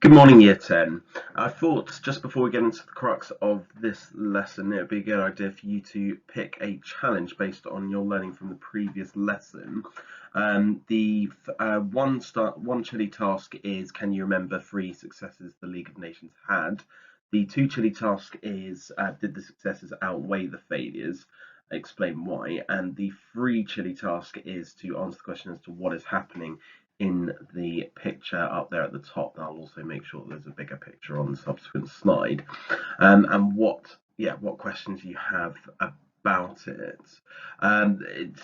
Good morning, Year 10. I thought just before we get into the crux of this lesson, it would be a good idea for you to pick a challenge based on your learning from the previous lesson. The one chili task is, can you remember 3 successes the League of Nations had? The 2 chili task is, did the successes outweigh the failures? Explain why. And the 3 chili task is to answer the question as to what is happening in the picture up there at the top. I'll also make sure there's a bigger picture on the subsequent slide, and what questions you have about it. It's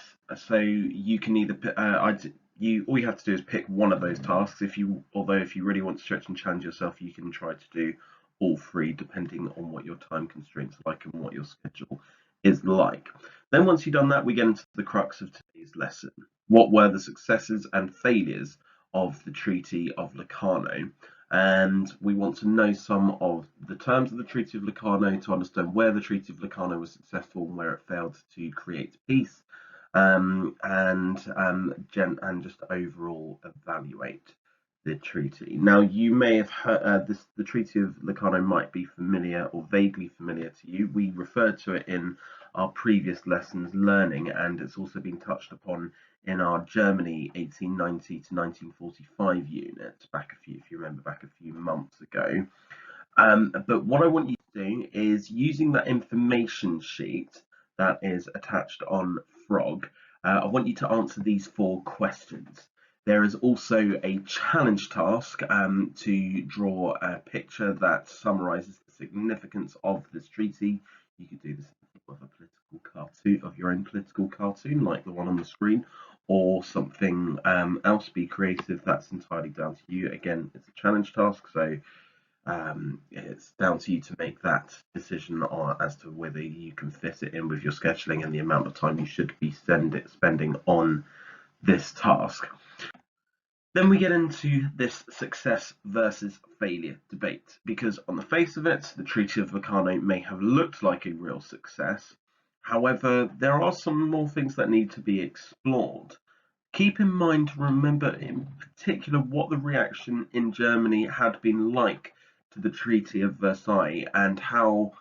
so you can either all you have to do is pick one of those tasks. If you really want to stretch and challenge yourself, you can try to do all 3 depending on what your time constraints are like and what your schedule is like. Then once you've done that, we get into the crux of today's lesson. What were the successes and failures of the Treaty of Locarno? And we want to know some of the terms of the Treaty of Locarno to understand where the Treaty of Locarno was successful and where it failed to create peace, and just overall evaluate the treaty. Now, you may have heard the Treaty of Locarno might be familiar or vaguely familiar to you. We referred to it in our previous lessons learning, and it's also been touched upon in our Germany 1890 to 1945 unit if you remember, back a few months ago. But what I want you to do is, using that information sheet that is attached on Frog, I want you to answer these 4 questions. There is also a challenge task to draw a picture that summarises the significance of this treaty. You could do this with a political cartoon, of your own political cartoon, like the one on the screen, or something else. Be creative. That's entirely down to you. Again, it's a challenge task, so it's down to you to make that decision as to whether you can fit it in with your scheduling and the amount of time you should be spending on this task. Then we get into this success versus failure debate, because on the face of it, the Treaty of Locarno may have looked like a real success. However, there are some more things that need to be explored. Keep in mind to remember in particular what the reaction in Germany had been like to the Treaty of Versailles, and how,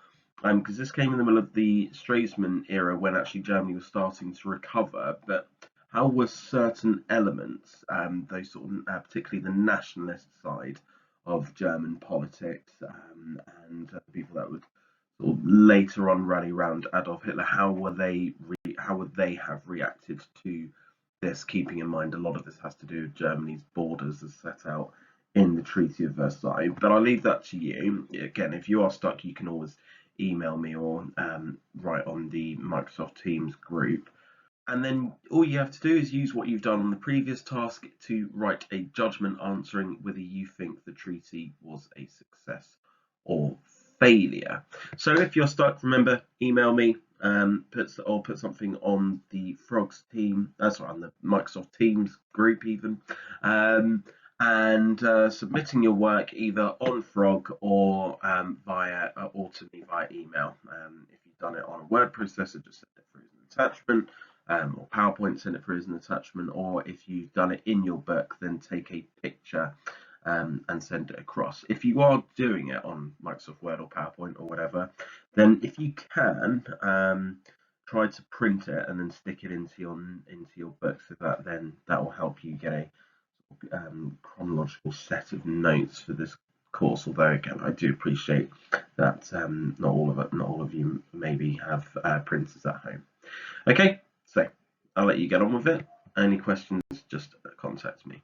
because this came in the middle of the Stresemann era when actually Germany was starting to recover, but how were certain elements, those sort of, particularly the nationalist side of German politics, and people that would sort of later on rally around Adolf Hitler, how would they have reacted to this? Keeping in mind, a lot of this has to do with Germany's borders as set out in the Treaty of Versailles. But I'll leave that to you. Again, if you are stuck, you can always email me or write on the Microsoft Teams group. And then all you have to do is use what you've done on the previous task to write a judgment answering whether you think the treaty was a success or failure. So if you're stuck, remember, email me, put something on the Frogs team, on the Microsoft Teams group even, and submitting your work either on Frog or to me via email. If you've done it on a word processor, just send it through as an attachment. Or PowerPoint, send it through as an attachment, or if you've done it in your book, then take a picture and send it across. If you are doing it on Microsoft Word or PowerPoint or whatever, then if you can, try to print it and then stick it into your book, so that will help you get a chronological set of notes for this course. Although again, I do appreciate that not all of you maybe have printers at home. Okay. So I'll let you get on with it. Any questions, just contact me.